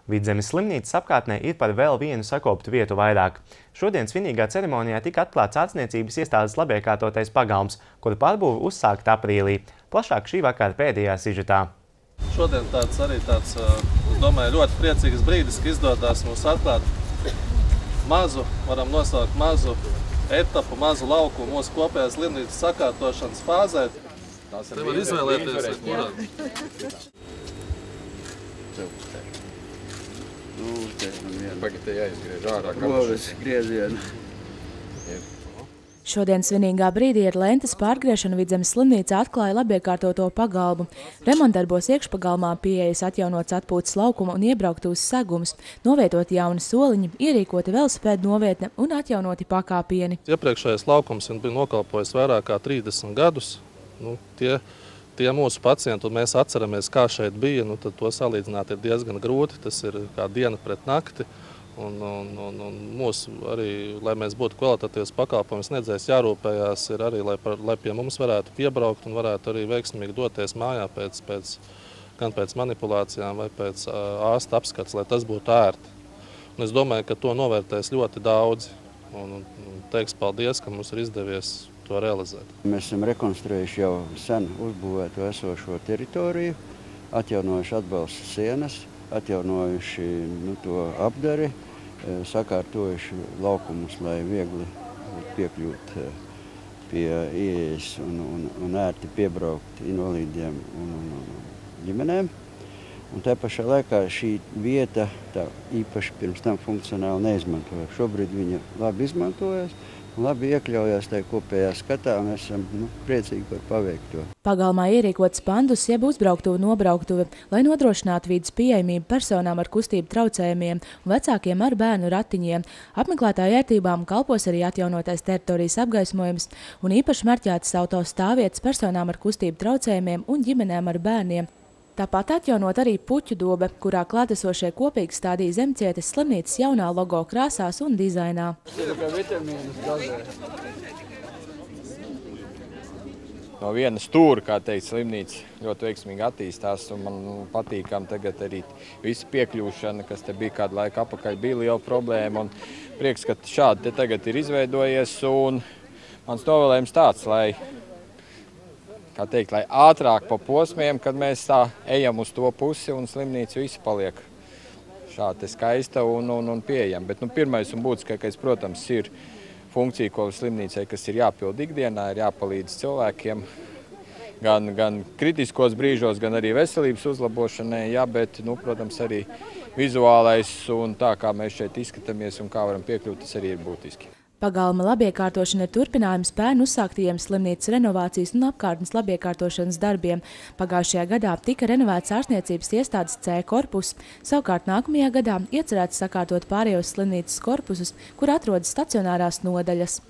Vidzemes slimnīcas apkārtnē ir par vēl vienu sakoptu vietu vairāk. Šodien svinīgā ceremonijā tika atklāts ārstniecības iestādes labiekārtotais pagalms, kuru pārbūve uzsākta aprīlī. Plašāk šī vakara pēdējā sižetā. Šodien tāds, es domāju, ļoti priecīgs brīdis, ka izdodās mums atklāt varam nosaukt mazu etapu, mazu lauku mūsu kopējās slimnīcas sakārtošanas fāzē. Te var izvēlēties, kurā. Pagaidē jāizgriež ārā. Goves griezienu. Šodien svinīgā brīdī ar lentes pārgriešanu Vidzemes slimnīca atklāja labiekārtoto pagalmu. Remontdarbos iekšpagalmā pieejas atjaunots atpūtas laukuma un iebrauktūs segumus, novietoti jauni soliņi, ierīkoti velosipēdu novietne un atjaunoti pakāpieni. Iepriekšējais laukums bija nokalpojis vairāk kā 30 gadus. Tie mūsu pacienti, un mēs atceramies, kā šeit bija, tad to salīdzināt ir diezgan grūti. Tas ir kā diena pret nakti. Un mūsu arī, lai mēs būtu kvalitatīvs pakalpojums sniedzējs, jārūpējās ir arī, lai pie mums varētu piebraukt un varētu arī veiksmīgi doties mājā gan pēc manipulācijām vai pēc ārsta apskats, lai tas būtu ērti. Un es domāju, ka to novērtēs ļoti daudzi un teiks paldies, ka mums ir izdevies to realizēt. Mēs esam rekonstruējuši jau sen uzbūvēto esošo teritoriju, atjaunojuši atbalsta sienas, atjaunojuši to apdari, sakārtojuši laukumus, lai viegli piekļūt pie ieejas un ērti piebraukt invalīdiem un ģimenēm. Un tā pašā laikā šī vieta tā īpaši pirms tam funkcionāli neizmantoja. Šobrīd viņa labi izmantojas. Labi iekļaujās tajā kopējā skatā, un mēs esam priecīgi par paveikto. Pagalmā ierīkots pandus jeb uzbrauktuve nobrauktuve, lai nodrošinātu vides pieejamību personām ar kustību traucējumiem un vecākiem ar bērnu ratiņiem. Apmeklētāju ērtībām kalpos arī atjaunotais teritorijas apgaismojums un īpaši marķētas auto stāvvietas personām ar kustību traucējumiem un ģimenēm ar bērniem. Tāpat atjaunot arī puķu dobe, kurā klātesošie kopīgi stādīja Zemcietes slimnīcas jaunā logo krāsās un dizainā. No viena stūra, kā teikt, slimnīca ļoti veiksmīgi attīstās, un man patīkam tagad arī visa piekļūšana, kas te bija kādu laiku apakaļ, bija liela problēma, un prieks, ka šādi te tagad ir izveidojies, un mans novēlējums tāds, lai ātrāk pa posmiem, kad mēs tā ejam uz to pusi un slimnīca visi paliek šādi skaista un pieejama. Bet pirmais un būtiskākais, protams, ir funkcija, ko slimnīcai, kas ir jāpild ikdienā, ir jāpalīdz cilvēkiem gan kritiskos brīžos, gan arī veselības uzlabošanai, bet, protams, arī vizuālais un tā, kā mēs šeit izskatāmies un kā varam piekļūt, tas arī ir būtiski. Pagalma labiekārtošana ir turpinājums pērn uzsāktajiem slimnīcas renovācijas un apkārtnes labiekārtošanas darbiem. Pagājušajā gadā tika renovēts ārstniecības iestādes C korpus, savukārt nākamajā gadā iecerēts sakārtot pārējos slimnīcas korpusus, kur atrodas stacionārās nodaļas.